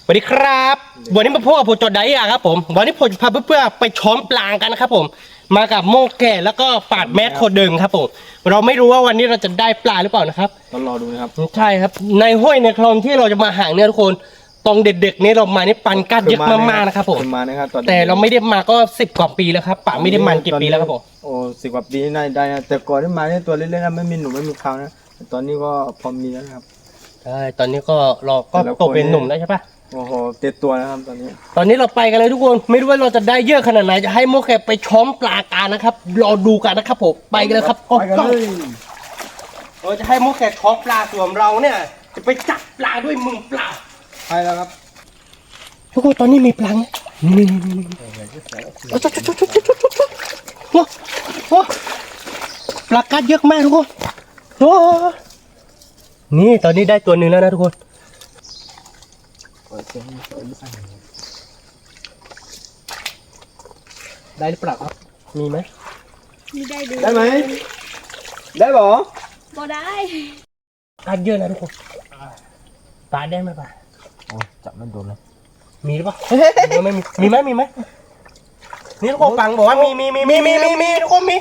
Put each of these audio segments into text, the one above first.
สวัสดีครับวันนี้มาพบกับผมจอดไดอ่ะครับผมวันนี้ผมจะพาเพื่อนๆไปช้อมปลากันนะครับผมมากับโม่แก่แล้วก็ปาดแมสโคเดิงครับผมเราไม่รู้ว่าวันนี้เราจะได้ปลาหรือเปล่านะครับต้องรอดูนะครับใช่ครับในห้วยในคลองที่เราจะมาหาเนี่ยทุกคนตรงเด็กๆนี้เรามานี่ปันกัดเยอะมากๆนะครับผมแต่เราไม่ได้มาก็10 กว่าปีแล้วครับป่าไม่ได้มันกี่ปีแล้วครับผมโอ้10 กว่าปีน่าได้นะแต่ก่อนที่มาเนี่ยตัวเล็กๆนะไม่มีหนุ่มไม่มีเขานะแต่ตอนนี้ก็พอมีแล้วนะครับใช่ตอนนี้ก็เราก็โตเป็นหนุ่มแล้วใช่ปะโอ้โหเต็มตัวนะครับตอนนี้เราไปกันเลยทุกคนไม่รู้ว่าเราจะได้เยอะขนาดไหนจะให้โมแคไปช้อมปลากันนะครับรอดูกันนะครับผมไปกันเลยครับไปกันเลยเราจะให้โมแคช้อมปลาส่วนเราเนี่ยจะไปจับปลาด้วยมือเปล่าไปแล้วครับทุกคนตอนนี้มีปลาเนี่ยนี่ปลากัดเยอะมากทุกคนนี่ตอนนี้ได้ตัวหนึ่งแล้วนะทุกคนได้หรือเปล่าครับมีไหมมีได้ดูได้ไหมได้หรอบ่ได้กัดเยอะนะทุกคนปลาได้ไหมปลาโอ้จับไม่โดนเลยมีหรือเปล่าไม่มีมีไหมนี่ทุกคนฟังบอกว่ามีทุกคนมี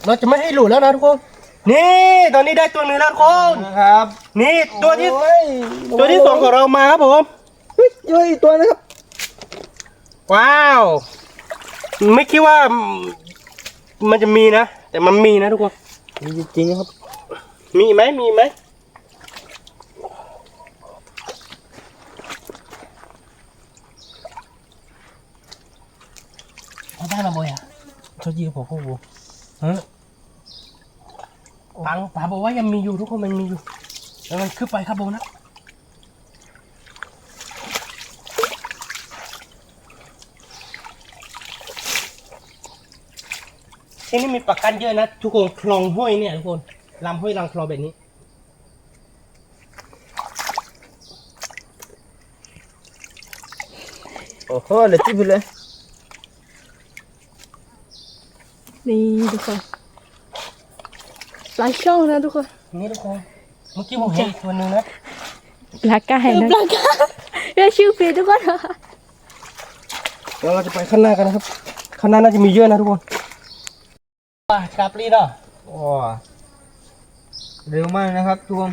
เราจะไม่ให้หลุดแล้วนะทุกคนนี่ตอนนี้ได้ตัวหนึ่งแล้วทุกคนนะครับนี่ตัวที่สองของเรามาครับผมเฮ้ยตัวนะครับว้าวไม่คิดว่ามันจะมีนะแต่มันมีนะทุกคนมีจริงครับมีไหมเอาได้มาบ่อยอ่ะเขายิงผมเขาบูปังป๋าบอกว่ายังมีอยู่ทุกคนมันมีอยู่แล้วมันขึ้นไปครับโบนะที่นี่มีปลากันเยอะนะทุกคนคลองห้วยเนี่ยทุกคนลำห้วยลำคลองแบบนี้โอ้โหเลยจิ๊บเลยนี่ทุกคนปลาช่องนะทุกคนนี่ทุกคนเมื่อกี้ผมเห็นตัวนึงนะปลาก้านะปลาก้าเรียกชื่อผิดทุกคนแล้วเราจะไปข้างหน้ากันนะครับข้างหน้าน่าจะมีเยอะนะทุกคนป่าชาปลีเนาะโอ้เร็วมากนะครับทุกคน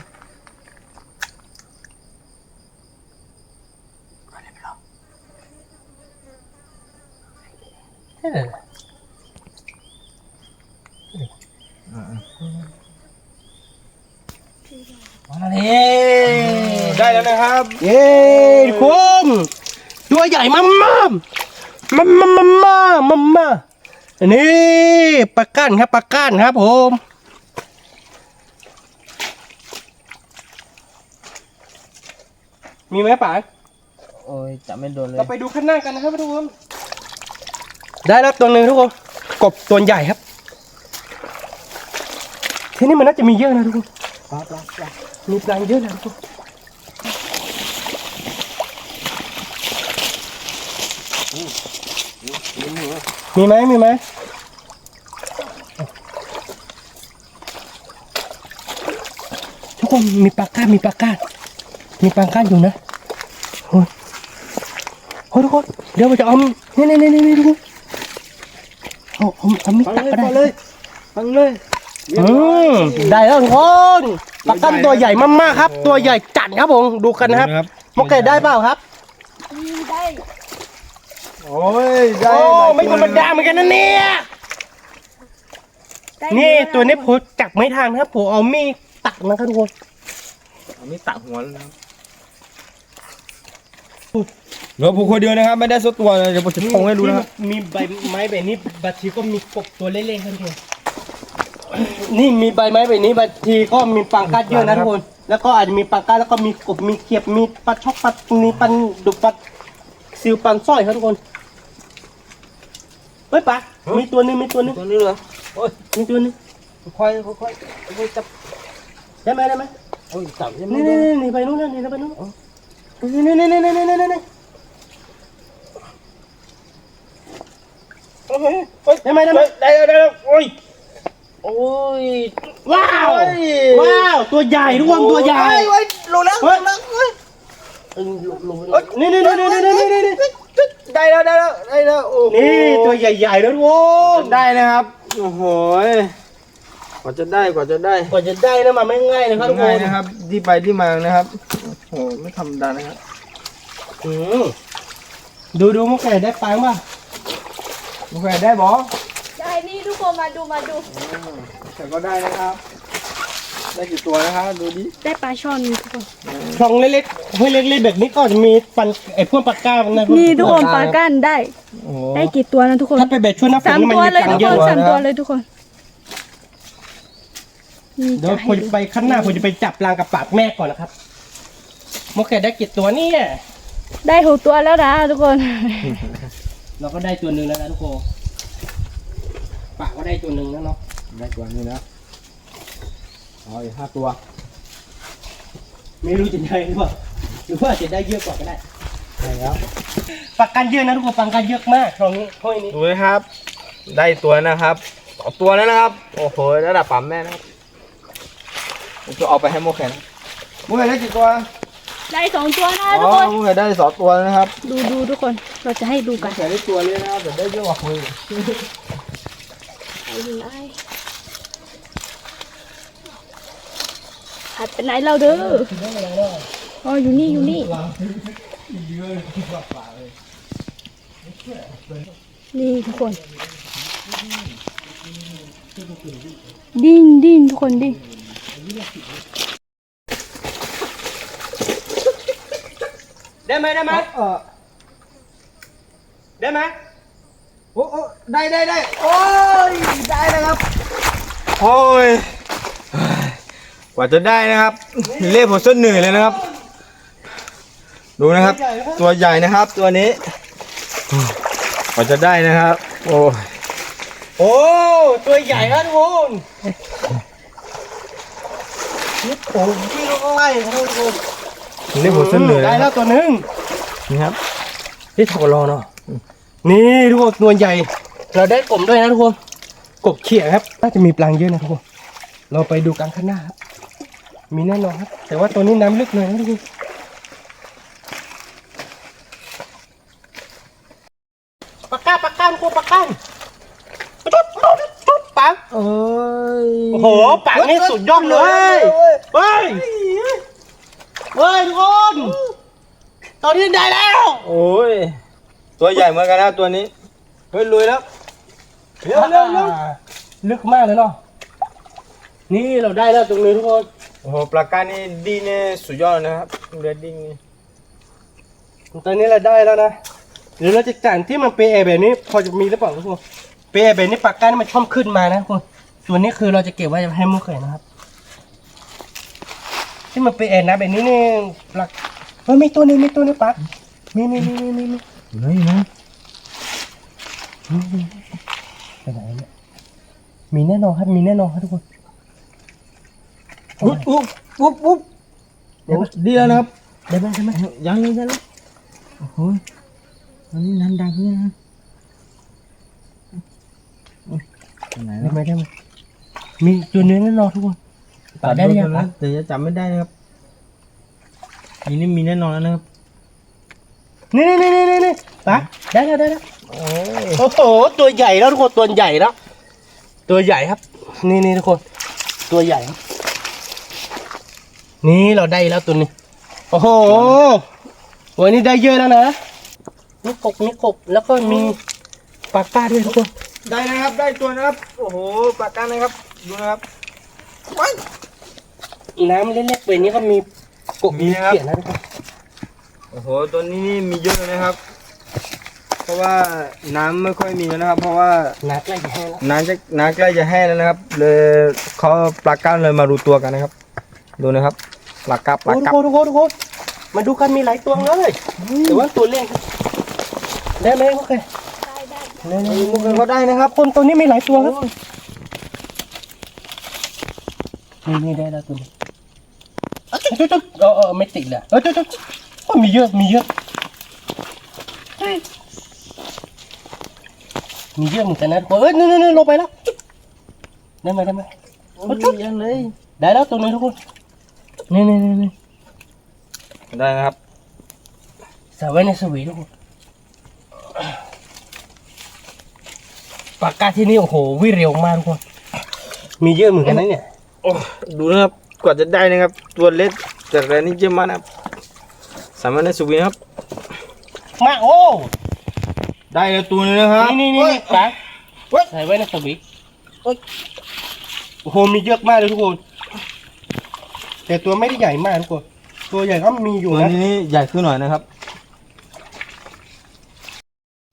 ได้แล้วนะครับเย้คุณตัวใหญ่มากนี่ปลาก้านครับผมมีไหมป๋าโอ้ยจับไม่โดนเลยเราไปดูข้างหน้ากันนะครับทุกคนได้แล้วตัวหนึ่งทุกคนกบตัวใหญ่ครับที่นี่มันน่าจะมีเยอะนะทุกคนมีปลาเยอะนะทุกคนมีไหมทุกคนมีปลาก้านอยู่นะโอ้ยทุกคนเดี๋ยวเราจะเอานี่ทุกคนเอาไม่ตักก็ได้เลยฟังเลยได้แล้วทุกคนปลาก้านตัวใหญ่มากๆครับตัวใหญ่จัดครับผมดูกันนะครับโมเกได้เปล่าครับได้โอ้ยได้ไม่ธรรมดาเหมือนกันนะเนี่ยนี่ตัวนี้ผมจับไม่ทันครับผมเอามีดตักนะครับทุกคนเอามีดตักหัวแล้วนะครับเหลือผมคนเดียวนะครับไม่ได้สักตัวเลยเดี๋ยวผมจะทงให้ดูนะครับมีใบไม้แบบนี้บางทีก็มีกบตัวเล็กๆครับทุกคนนี่มีใบไม้แบบนี้บางทีก็มีปังกัดเยอะนะทุกคนแล้วก็อาจจะมีปังกัดแล้วก็มีกบมีเขียบมีปลาช็อกปลามีปันดุปัดซิวปันสร้อยครับทุกคนเฮ้ยปลามีตัวนึงตัวนี้เหรอโอ้ยมีตัวนึงค่อยจับได้ไหมโอ้ยจับนี่ไปนู้นนี่ไปนู้นนี่ได้ไหมโอ้ย โอ้ย ว้าวว้าวตัวใหญ่ทุกคนตัวใหญ่ เฮ้ยลงแล้วลงแล้วเฮ้ย นี่นี่นี่นี่นี่นี่นี่ ได้แล้วได้แล้วได้แล้วโอ้โห นี่ตัวใหญ่ๆแล้วทุกคน ได้นะครับโอ้โหกว่าจะได้กว่าจะได้ กว่าจะได้นะมันไม่ง่ายนะครับทุกค ง่าย น นะครับที่ไปที่มานะครับโอ้โหไม่ธรรมดานะครับ อืมดูมันแก่ได้ปังป่ะ โอเคได้บอ ได้นี่ทุกคนมาดูมาดู แต่ก็ได้นะครับ ได้กี่ตัวนะครับดูดิ ได้ปลาช่อนทุกคน ช่องเล็กๆห้วยเล็กๆแบบนี้ก็จะมีปันไอ้พวกปากกานะ นี่ทุกคนปลาก้านได้ โอ้โห ได้กี่ตัวนะทุกคน ถ้าไปเบ็ดช่วยน้ำฝ สาน ม มัน ตัว มี เลย ปัง ทุก เย คน อะ สามตัวเลยทุกคนนี่ เดี๋ยว จะ ผ ให้ มจะไปขั้นหน้าผมจะไปจับปลากับปากแม่ก่อนนะครับโมแกได้กี่ตัวเนี่ย ได้6ตัวแล้วนะทุกคน เราก็ได้ตัวหนึ่งแล้วนะทุกคนปากก็ได้ตัวหนึ่งแล้วเนาะ ได้ตัวนี้นะเอาอีก5 ตัว ไม่รู้จะได้หรือเปล่าหรือว่าจะได้เยอะกว่าก็ได้ ได้แล้ว ปากกันเยอะนะทุกคนปากกันเยอะมากตรงนี้ห้อยนี้ ดูนะครับ ได้ตัวนะครับ2 ตัวแล้วนะครับโอ้โหระดับปั๊มแม่นะครับผมจะเอาไปให้โมแคนโมแคนได้กี่ตัว ได้2ตัวนะ อ๋ ทุก อ คน โมแคนได้2 ตัวนะครับ ดูทุกคนเราจะให้ดู โม กัน แคนได้ตัวเลยนะครับแต่ได้เยอะกว่าคุย หัดไปไหนเราเด้ออ๋ออยู่นี่อยู่นี่นี่ทุกคนดิ้นทุกคนดิ้น ได้ไหมได้ไหมได้ไหม โอ้ได้โอ้ยได้นะครับโอ้ยกว่าจะได้นะครับเล่ผมส้นเหนื่อยเลยนะครับ ดูนะครับ ตัวใหญ่นะครับ ตัวนี้กว่าจะได้นะครับ โอ้ย โอ้ตัวใหญ่ครับทุกคนนี่โอ้ที่เราไล่ครับทุกคน เล่ผมส้นเหนื่อย ได้ นะค แล้ รั ว บ ตัวหนึ่ง นี่ครับ ที่ถกรอเนาะนี่ทุกคนตัวใหญ่ เราได้กบด้วยนะทุกคนกบเขียครับน่าจะมีปลาเยอะนะทุกคนเราไปดูกันข้างหน้าครับมีแน่นอนครับ แต่ว่าตัวนี้น้ำลึกหน่อยนะทุกคนปากกาทุกคนปากกาปัก เอ้ย โอ้โหปากนี่สุดยอดเลยเฮ้ยทุกคนตอนนี้ได้แล้ว โอ้ยตัวใหญ่เหมือนกันนะตัวนี้เฮ้ยลุยแล้วเร็ว ลึกมากเลยเนาะนี่เราได้แล้วตรงนี้ทุกคน โอ้โหปลาการนี่ดีเนี่ยสุดยอดนะครับเรือดิ้งนี่ ตอนนี้เราได้แล้วนะเดี๋ยวเราจะจัดที่มันเป็นแอร์แบบนี้พอจะมีหรือเปล่าทุกคนเป็นแอร์แบบนี้ปากกานี่มันชอบขึ้นมานะทุกคนตัวนี้คือเราจะเก็บไว้ให้มุกเขยนะครับที่มันเป็นแอร์นะแบบนี้นี่หลักมีตัวนี้ปักมี เฮ้ยนะ ไปไหนเนี่ยมีแน่นอนครับทุกคน อุ๊บดีแล้วนะครับ ได้ไหม ยังเลยโอ้โหอันนี้น้ำดังขึ้นนะไหน ได้ไหมมีตัวนี้แน่นอนทุกคนปากได้หรือยัง แต่จะจำไม่ได้นะครับนี่มีแน่นอนแล้วนะครับ นี่ปักได้แล้ว โอ้ย โอ้โหตัวใหญ่แล้วทุกคนตัวใหญ่แล้วตัวใหญ่ครับนี่ทุกคนตัวใหญ่ครับนี่เราได้แล้วตัวนี้โอ้โหวันนี้ได้เยอะแล้วนะมีกบแล้วก็มีปากกาด้วยทุกคน ได้นะครับได้ตัวนะครับโอ้โหปลาการนะครับดูนะครับ น้ำเล็กๆแบบนี้ก็มีกบมีเขียนนะทุกคน โอ้โหตัวนี้นี่มีเยอะเลยนะครับ เพราะว่าน้ำไม่ค่อยมีแล้วนะครับ เพราะว่า น้ำใกล้จะแห้งแล้ว น้ำใกล้จะแห้งแล้วนะครับ เลยเขาปลาก้านเลยมาดูตัวกันนะครับ ดูนะครับปลากับ ทุกคนมาดูกันมีหลายตัวเลยแต่ว่าตัวเล็กได้ไหมโอเคได้ มุกก็ได้นะครับ คนตัวนี้มีหลายตัวครับนี่ได้แล้วตัวนี้จุ๊บไม่ติดเลยจุ๊บมีเยอะมีเยอะเหมือนกันนะทุกคนนี่ลงไปแล้ว ได้ไหมได้ไหม ไม่มียังเลย ได้แล้วตรงนี้ทุกคนนี่ ได้นะครับ ใส่ไว้ในสวีทุกคนปากกาที่นี่โอ้โหวิ่งเร็วมากทุกคนมีเยอะเหมือนกันนะเนี่ย โอ้ดูนะครับกว่าจะได้นะครับ ตัวเล็กแต่แรงนี่เยอะมากนะครับสามารถในสวีนะครับ มาโอ้ ได้แล้วตัวนึงนะครับ นี่ปากใส่ไว้ในสวีโอ้โหมีเยอะมากเลยทุกคนแต่ตัวไม่ได้ใหญ่มากทุกคนตัวใหญ่ก็มีอยู่ ตัว นะ นี้ใหญ่ขึ้นหน่อยนะครับ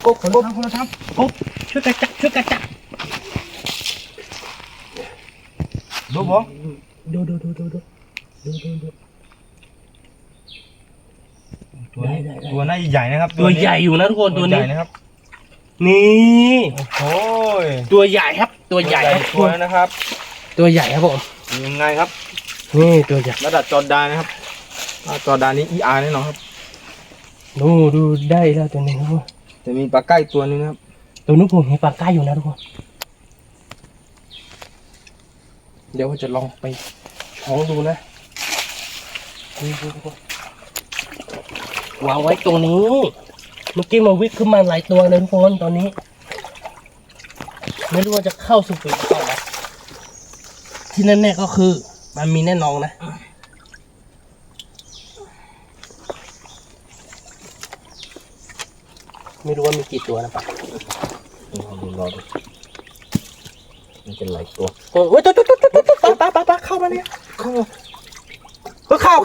ปุ๊บช่วยกระจับดูบ่ดูตัวน่าใหญ่นะครับ ตัวใหญ่อยู่นะทุกคนตัว ให นี้ ญ่นะครับ นี่ โอ้ย ตัวใหญ่ครับตัวใหญ่ครับ ตัวนะครับ ตัวใหญ่ครับผม ยังไงครับ นี่ตัวใหญ่ ระดับจอร์แดนนะครับจอร์แดนนี้ ER แน่นอนครับ ดูได้แล้วตัวนี้ทุกคน จะมีปลาใกล้ตัวนึงนะครับ ตัวนู้นผมเห็นปลาใกล้อยู่นะทุกคนเดี๋ยวผมจะลองไปช้องดูนะนี่ทุกคนวางไว้ตรงนี้เมื่อกี้มันวิ่งขึ้นมาหลายตัวเลยทุกคนตอนนี้ไม่รู้ว่าจะเข้าสู่ปีกต่อนะที่แน่ๆก็คือมันมีแน่นอนนะไม่รู้ว่ามีกี่ตัวนะปะ รอดูมันจะหลายตัว โอ้ยตัวปะเข้ามาเนี่ยเข้าทุกคน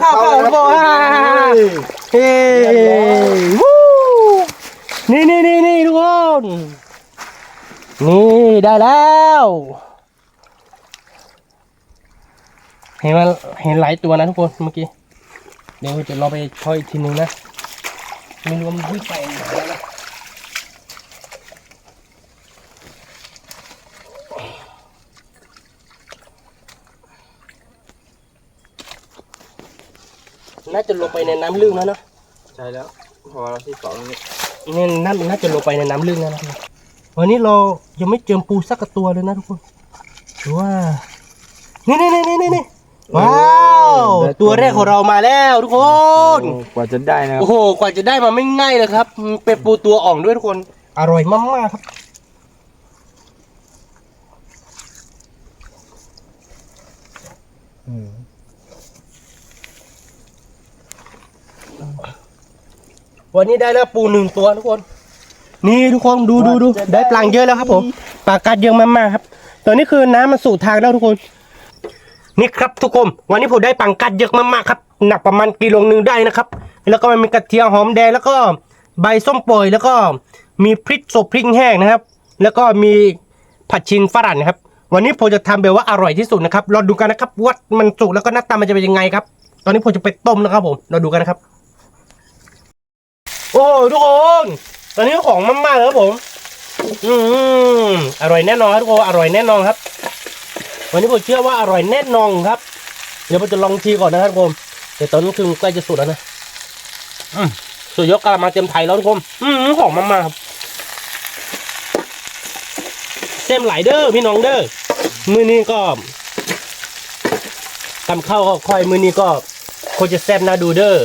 เฮ้วู้นี่ทุกคนนี่ได้แล้วเห็นหลายตัวนะทุกคนเมื่อกี้เดี๋ยวจะลองไปช่อยอีกทีนึงนะไม่รู้ว่ามันวิ่งไปไหนแล้วนะน่าจะลงไปในน้ำลึกแล้วเนาะ ใช่แล้วพอเราที่สองนี่ นี่น่าจะลงไปในน้ำลึกแล้วนะครับวันนี้เรายังไม่เจอปูสักตัวเลยนะทุกคนหรือว่านี่ว้าวตัวแรกของเรามาแล้วทุกคน กว่าจะได้นะครับ โอ้โหกว่าจะได้มาไม่ง่ายเลยครับมันเป็นปูตัวอ่องด้วยทุกคนอร่อยมากๆครับวันนี้ได้แล้วปูหนึ่งตัวทุกคนนี่ทุกคนดูได้ปลาเยอะแล้วครับผมปลากัดเยอะมากๆครับตอนนี้คือน้ำมันสู่ทางแล้วทุกคนนี่ครับทุกคนวันนี้ผมได้ปลากัดเยอะมากๆครับหนักประมาณกิโลนึงได้นะครับแล้วก็มันมีกระเทียมหอมแดงแล้วก็ใบส้มโปรยแล้วก็มีพริกสดพริกแห้งนะครับแล้วก็มีผัดชินฝรั่งนะครับวันนี้ผมจะทำแบบว่าอร่อยที่สุดนะครับรอดูกันนะครับว่ามันสุกแล้วก็หน้าตามันจะเป็นยังไงครับตอนนี้ผมจะไปต้มนะครับผมรอดูกันนะครับโอ้ทุกคนตอนนี้ของมากๆเลยครับผมอร่อยแน่นอนครับทุกคนอร่อยแน่นอนครับวันนี้ผมเชื่อว่าอร่อยแน่นอนครับเดี๋ยวผมจะลองทีก่อนนะครับทุกคนแต่ตอนนี้คือใกล้จะสุดแล้วนะสุดยอดกะละมังเต็มไทยแล้วทุกคนของมากๆครับเส้นไหลเด้อพี่น้องเด้อมือนี้ก็ทำข้าวก็ค่อยมือนี้ก็คงจะแซ่บน่าดูเด้อ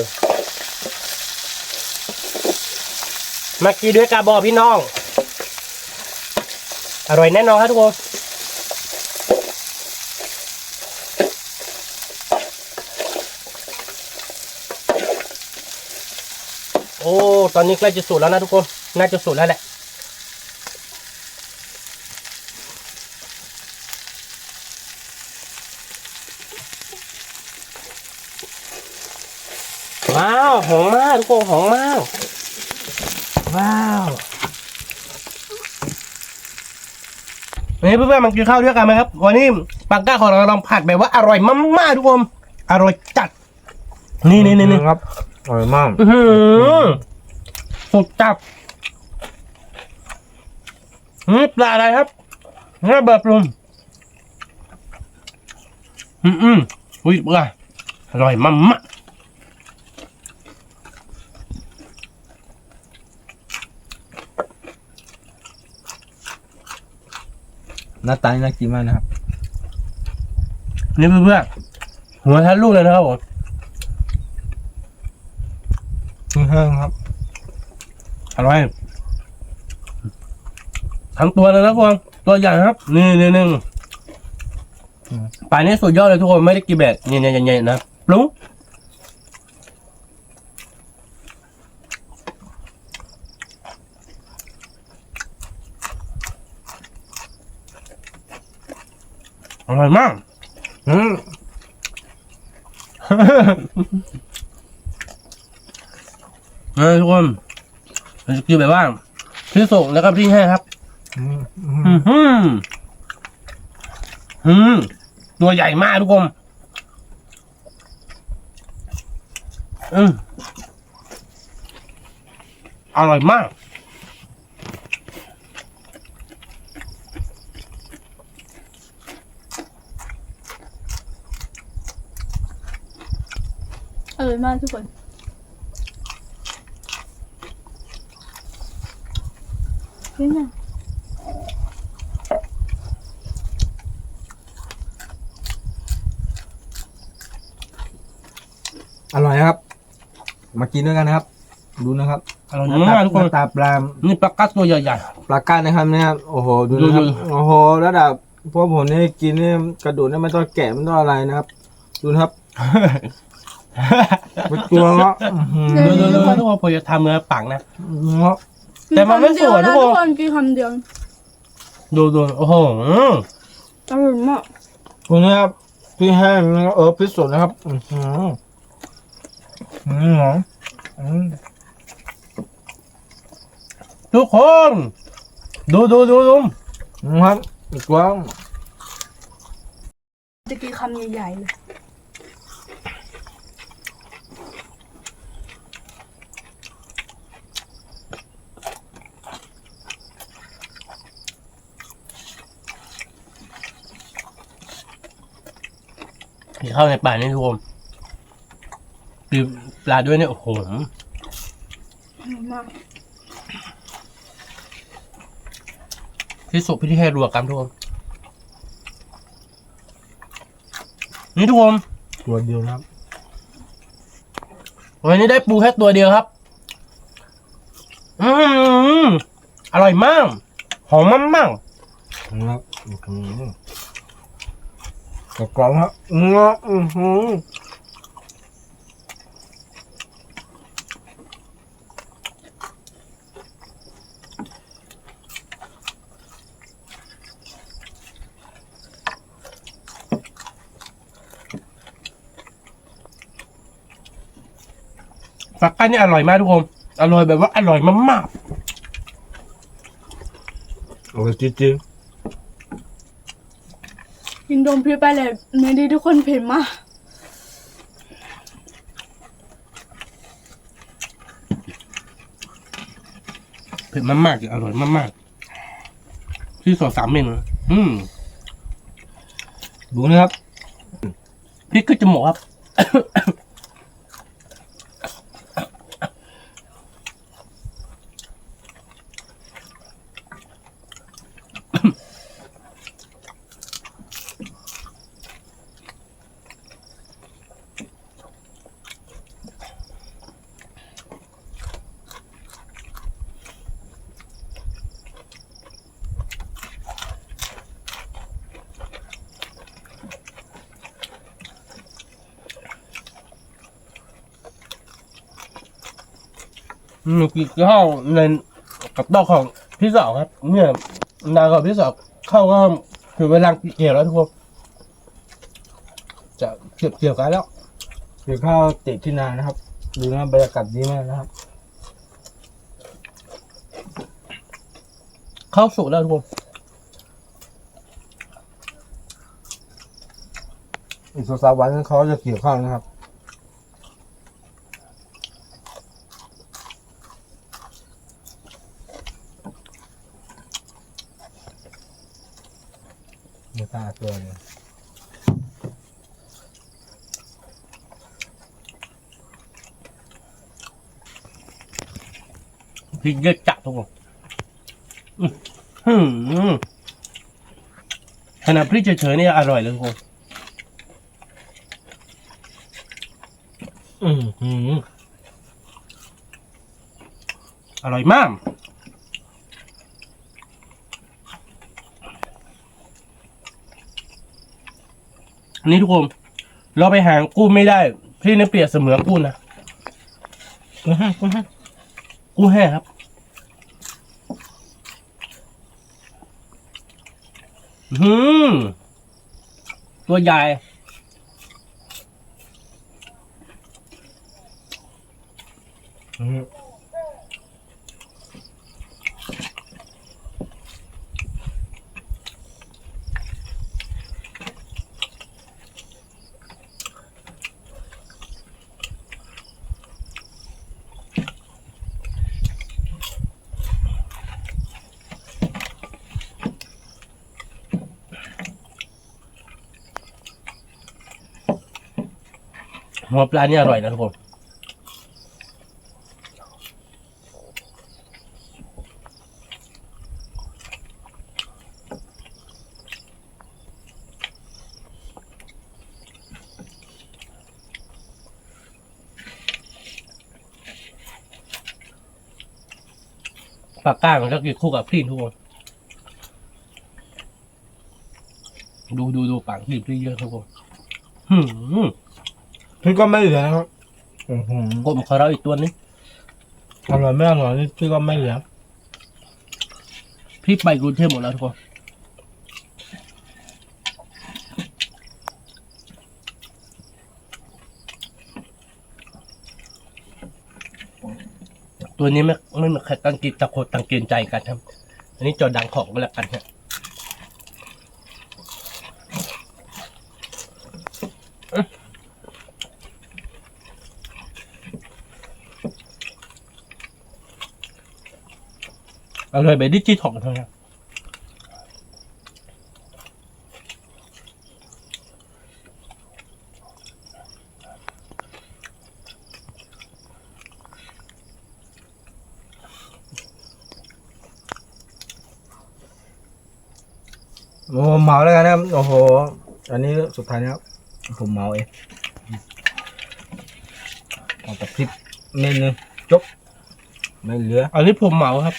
มากินด้วยกาบอพี่น้องอร่อยแน่นอนครับทุกคนโอ้ตอนนี้ใกล้จะสุดแล้วนะทุกคนน่าจะสุดแล้วแหละว้าวหอมมากทุกคนหอมมากว้าววันนี้เพื่อนๆมากินข้าวด้วยกันไหมครับวันนี้ปังก้าของเราลองผัดแบบว่าอร่อยมากๆทุกคนอร่อยจัดนี่ครับอร่อยมาก สุดจับปลาอะไรครับนี่เบอร์ปรุงอุ้ยเบื่ออร่อยมากหน้าตาน่ากินมากนะครับ นี่เพื่อนๆหัวทะลุเลยนะครับผม แห้งครับ อร่อยทั้งตัวเลยนะทุกคนตัวใหญ่ครับนี่ป่านนี้สุดยอดเลยทุกคนไม่ได้กินแบบใหญ่ๆนะปรุ้งอร่อยมากทุกคนเราจะกินแบบว่าพี่ส่งแล้วก็พี่ให้ครับตัวใหญ่มากทุกคนอร่อยมาก อร่อยมากทุกคนนี่นะ อร่อยครับ มากินด้วยกันนะครับ ดูนะครับ อร่อยมากทุกคน หน้าตาปลา นี่ปลากัสตัวใหญ่ ปลาก้านนะครับเนี่ยโอ้โหดูนะครับ ดู โอ้โหระดับพวกผมนี่กินนี่กระดูกนี่ไม่ต้องแกะไม่ต้องอะไรนะครับ ดูนะครับ เป็นตัวเงาะ ดูทุกคนผมจะทำเนื้อปังนะ เงาะ แต่มันไม่สวยทุกคน ทุกคนกินคำเดียว ดูโอ้โห อร่อยมาก ตัวนี้ครับพี่แห้งพี่สดนะครับหอม ทุกคนดูครับอีกว่า จะกินคำใหญ่ๆเลย ที่เข้าในป่านี่ทุกคนปีปลาด้วยเนี่ยโอ้โห อร่อยมาก ที่สุดพี่ที่ให้รัวกันทุกคนนี่ทุกคน ตัวเดียวนะครับ วันนี้ได้ปูแค่ตัวเดียวครับอร่อยมากหอมมาก นะครับกรอบครับเงาะปลากัสนี่อร่อยมากทุกคนอร่อยแบบว่าอร่อยมาก โอ้ยจริง กินโดมพริกไปเลยเนื้อดีทุกคนเผ็ดมาก ๆเผ็ดมากๆอร่อยมากๆที่2-3เมนูดูนะครับ พริกขึ้นจมูกครับ กินข้าวในกับโต๊ะของพี่สาวครับเนี่ยนางกับพี่สาวเข้าก็คือเวลาเกี่ยวแล้วทุกคนจะเกี่ยวกันแล้ว เกี่ยวข้าวติดที่นานะครับ ดูนะบรรยากาศดีมากนะครับ เข้าสุกแล้วทุกคน อีก2-3 วันเขาจะเกี่ยวข้าวนะครับเนื้อตาตัวเลย พริกเยอะจัดทุกคนขนาดพริกเฉยๆนี่อร่อยเลยทุกคน อร่อยมาก นี่ทุกคน เราไปหากุ้งไม่ได้ ที่นี่เปรียบเสมือนกุ้งนะกุ้งแห้งครับ ตัวใหญ่ หัวปลานี่อร่อยนะทุกคนปลาก้างมันก็กินคู่กับพริกทุกคนดูปากพริกเยอะทุกคนพี่ก็ไม่เหลือนะครับ กลมของเราอีกตัวนึง อร่อยไม่อร่อยนี่พี่ก็ไม่เหลือ พริกไปกรุงเทพหมดแล้วทุกคนตัวนี้ไม่มีใครตั้งกินตะโกนตั้งเกณฑ์ใจกันครับอันนี้จอดังของไปแล้วกันครับอร่อยแบบดิจิทัลทั้งนั้นโอ้เมาแล้วกันนะครับโอ้โหอันนี้สุดท้ายนะครับผมเมาเองเอาแต่พริกเน้นนึงจบไม่เหลือ อันนี้ผมเหมาครับ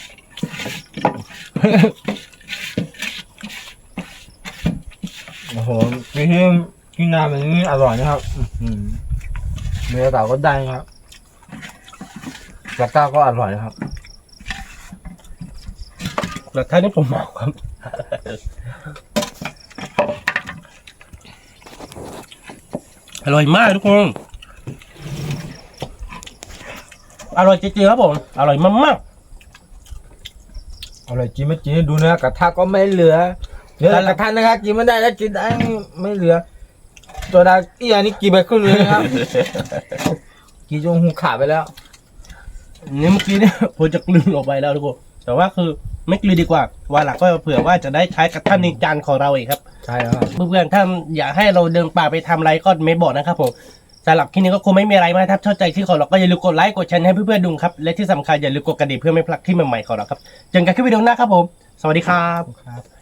โอ้โหที่งานแบบนี้อร่อยนะครับเนื้อเต่าก็ได้นะครับปลาก้าก็อร่อยนะครับ แต่ท่านี้ผมเหมาครับ อร่อยมากทุกคน อร่อยจริงๆครับผม อร่อยมาก อร่อยจริงไม่จริงดูนะกระทะก็ไม่เหลือเนื้อกระทะนะครับกินไม่ได้แล้วกินได้ไม่เหลือตัวดาเอียนี่กินไปครึ่งเลยนะครับ กินจนหูขาดไปแล้ว ๆนี่เมื่อกี้เนี่ยผมจะกลืนออกไปแล้วทุกคน แต่ว่าคือไม่กลืนดีกว่าวันหลังก็เผื่อว่าจะได้ใช้กระทะในจานของเราอีกครับ ใช่แล้วครับ เพื่อนๆถ้าอยากให้เราเดินป่าไปทำอะไรก็ไม่บอกนะครับผมสำหรับคลิปนี้ก็คงไม่มีอะไรมากครับชอบใจที่ของเราก็อย่าลืมกดไลค์กดแชร์ให้เพื่อนๆดูครับและที่สำคัญอย่าลืมกดกระดิ่งเพื่อไม่พลาดคลิปใหม่ๆของเราครับเจอกันคลิปวิดีโอหน้าครับผมสวัสดีครับ